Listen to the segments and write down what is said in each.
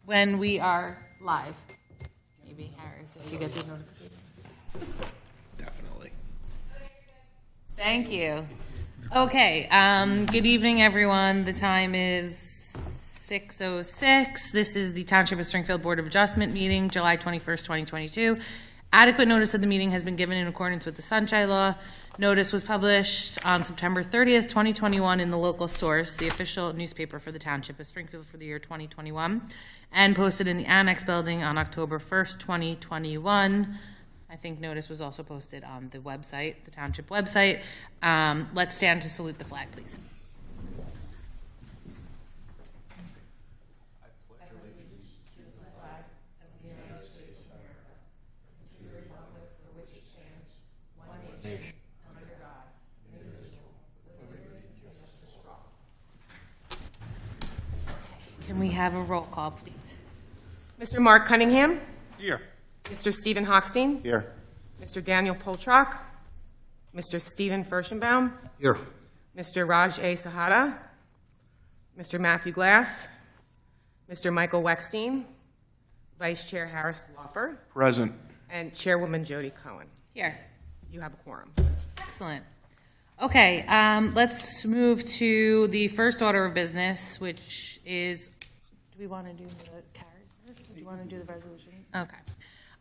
when we are live. Maybe, Harry, so you get these notifications. Definitely. Thank you. Okay, good evening, everyone. The time is 6:06. This is the Township of Springfield Board of Adjustment meeting, July 21st, 2022. Adequate notice of the meeting has been given in accordance with the Sunshine Law. Notice was published on September 30th, 2021 in the local source, the official newspaper for the Township of Springfield for the year 2021, and posted in the Annex Building on October 1st, 2021. I think notice was also posted on the website, the Township website. Let's stand to salute the flag, please. Can we have a roll call, please? Mr. Mark Cunningham. Here. Mr. Stephen Hochstein. Here. Mr. Daniel Poltrock. Mr. Stephen Furstenbaum. Here. Mr. Raj A. Sahata. Mr. Matthew Glass. Mr. Michael Weckstein. Vice Chair Harris Lawfer. Present. And Chairwoman Jody Cohen. Here. You have a quorum. Excellent. Okay, let's move to the first order of business, which is, do we want to do the carriage first? Or do you want to do the resolution? Okay.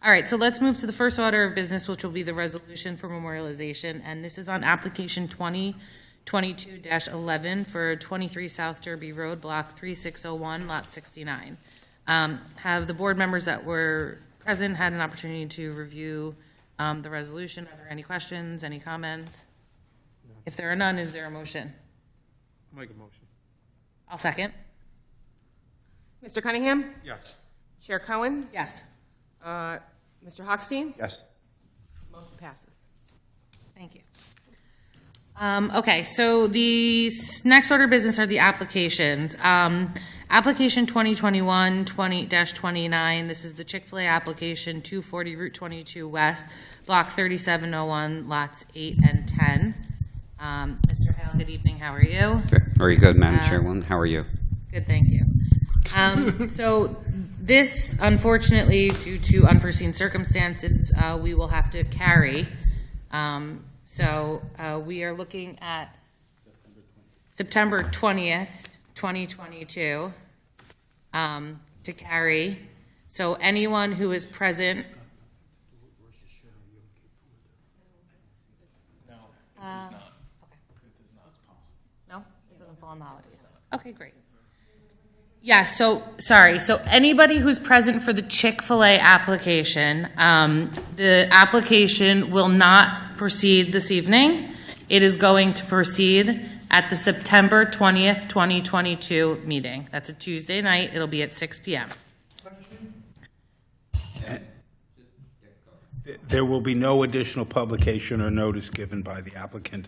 All right, so let's move to the first order of business, which will be the resolution for memorialization, and this is on application 2022-11 for 23 South Derby Road, block 3601, lot 69. Have the board members that were present had an opportunity to review the resolution? Are there any questions, any comments? If there are none, is there a motion? I'll make a motion. I'll second. Mr. Cunningham. Yes. Chair Cohen. Yes. Mr. Hochstein. Yes. Motion passes. Thank you. Okay, so the next order of business are the applications. Application 2021-20-29, this is the Chick-fil-A application, 240 Route 22 West, block 3701, lots 8 and 10. Mr. Hale, good evening, how are you? Very good, Madam Chairwoman. How are you? Good, thank you. So this, unfortunately, due to unforeseen circumstances, we will have to carry. We are looking at September 20th, 2022, to carry. So anyone who is present. No, it doesn't fall on the holidays. Okay, great. Yeah, so anybody who's present for the Chick-fil-A application, the application will not proceed this evening. It is going to proceed at the September 20th, 2022 meeting. That's a Tuesday night. It'll be at 6 p.m. There will be no additional publication or notice given by the applicant.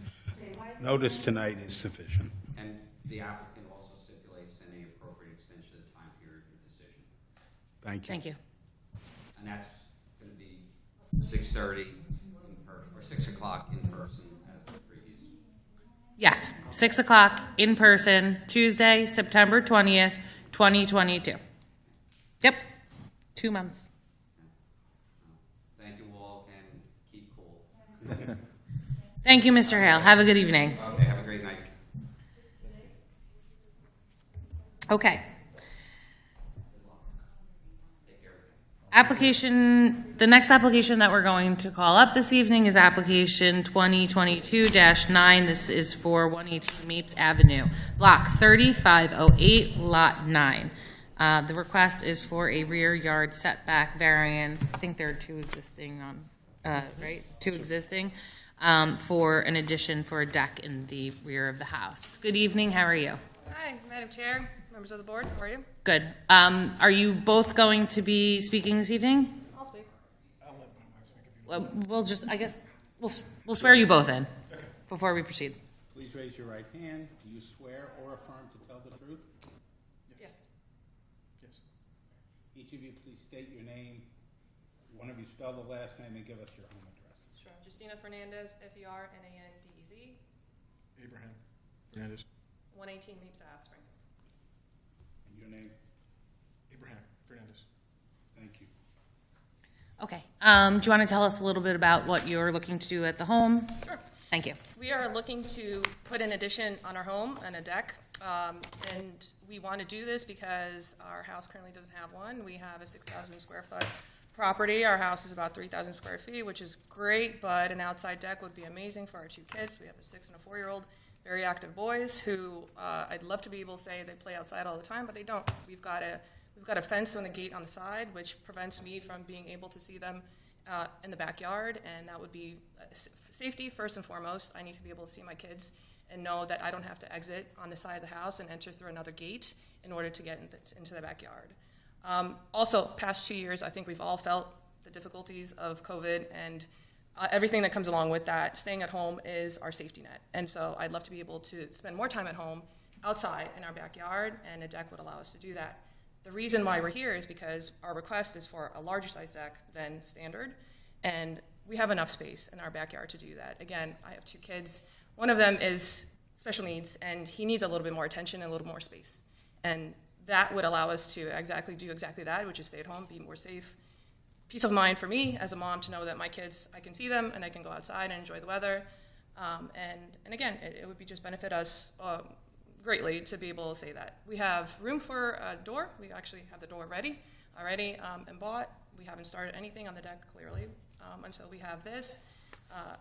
Notice tonight is sufficient. And the applicant also stipulates any appropriate extension of the time period for decision. Thank you. Thank you. And that's going to be 6:30 or 6 o'clock in person as the previous. Yes, 6 o'clock in person, Tuesday, September 20th, 2022. Yep, 2 months. Thank you all and keep cool. Thank you, Mr. Hale. Have a good evening. Okay, have a great night. Okay. The next application that we're going to call up this evening is application 2022-9. This is for 118 Mapes Avenue, block 3508, lot 9. The request is for a rear yard setback variance. I think there are two existing two existing, for an addition for a deck in the rear of the house. Good evening, how are you? Hi, Madam Chair, members of the board, how are you? Good. Are you both going to be speaking this evening? I'll speak. Well, we'll swear you both in before we proceed. Please raise your right hand. Do you swear or affirm to tell the truth? Yes. Yes. Each of you, please state your name. One of you spell the last name and give us your home address. Sure. Justina Fernandez, Fernandez. Abraham Fernandez. 118 Mapes Ave, Springfield. And your name? Abraham Do you want to tell us a little bit about what you're looking to do at the home? Sure. Thank you. We are looking to put an addition on our home and a deck. And we want to do this because our house currently doesn't have one. We have a 6,000 square foot property. Our house is about 3,000 square feet, which is great, but an outside deck would be amazing for our two kids. We have a 6 and a 4-year-old, very active boys who I'd love to be able to say they play outside all the time, but they don't. We've got a fence and a gate on the side, which prevents me from being able to see them in the backyard, and that would be safety first and foremost. I need to be able to see my kids and know that I don't have to exit on the side of the house and enter through another gate in order to get into the backyard. Also, past 2 years, I think we've all felt the difficulties of COVID and everything that comes along with that. Staying at home is our safety net. And so I'd love to be able to spend more time at home outside in our backyard, and a deck would allow us to do that. The reason why we're here is because our request is for a larger size deck than standard, and we have enough space in our backyard to do that. Again, I have 2 kids. One of them is special needs, and he needs a little bit more attention and a little more space. And that would allow us to do exactly that, which is stay at home, be more safe. Peace of mind for me as a mom to know that my kids, I can see them and I can go outside and enjoy the weather. And again, it would be just benefit us greatly to be able to say that. We have room for a door. We actually have the door ready already and bought. We haven't started anything on the deck clearly until we have this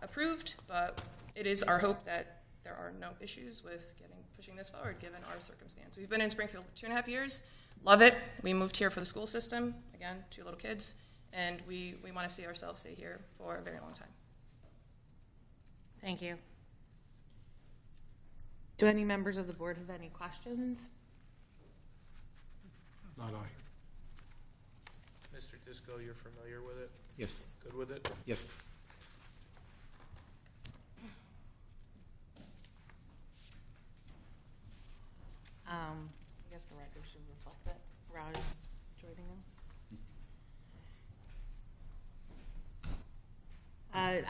approved, but it is our hope that there are no issues with pushing this forward given our circumstance. We've been in Springfield for 2.5 years, love it. We moved here for the school system, again, 2 little kids, and we want to see ourselves stay here for a very long time. Thank you. Do any members of the board have any questions? Not I. Mr. Disco, you're familiar with it? Yes. Good with it? Yes. I guess the record should reflect that Raj is joining us.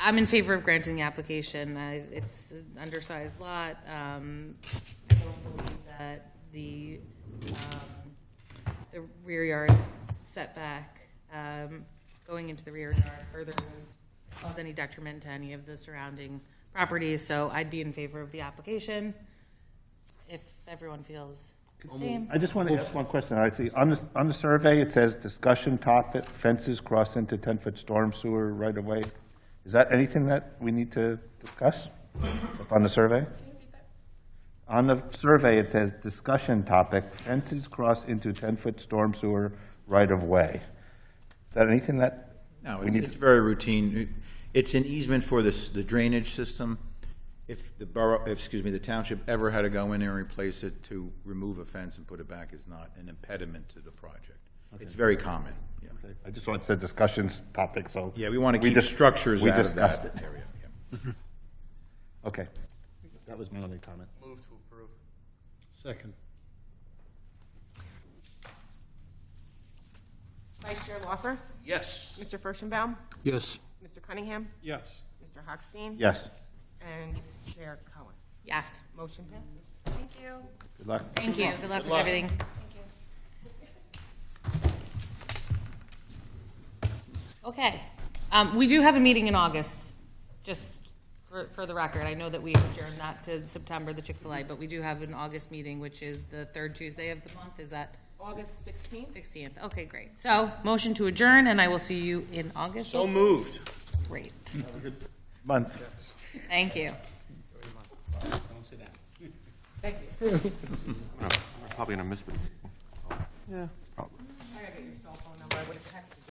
I'm in favor of granting the application. It's an undersized lot. I don't believe that the rear yard setback going into the rear yard further would cause any detriment to any of the surrounding properties. So I'd be in favor of the application if everyone feels the same. I just want to ask one question. I see on the survey, it says discussion topic, fences cross into 10-foot storm sewer right away. Is that anything that we need to discuss on the survey? On the survey, it says discussion topic, fences cross into 10-foot storm sewer right of way. Is that anything that No, we need? it's very routine. It's an easement for the drainage system. If the township ever had to go in there and replace it, to remove a fence and put it back is not an impediment to the project. It's very common, yeah. Okay. I just wanted to say discussions topic, so. Yeah, we want to keep structures we out of discussed that it. area. Yeah. Okay. That was my only comment. Move to approve. Second. Vice Chair Lawfer, Yes. Mr. Furstenbaum, Yes. Mr. Cunningham, Yes. Mr. Hochstein, Yes. and Chair Cohen. Yes. Motion passes. Thank you. Good luck. Thank you. Good luck with everything. Okay. We do have a meeting in August, just for the record. I know that we adjourned that to September, the Chick-fil-A, but we do have an August meeting, which is the 3rd Tuesday of the month. Is that August 16th? 16th? Okay, great. So, motion to adjourn, and I will see you in August. So moved. Great. Month. Thank you. Don't sit down. Thank you. Probably gonna miss the. I gotta get your cell phone number. I would have texted you.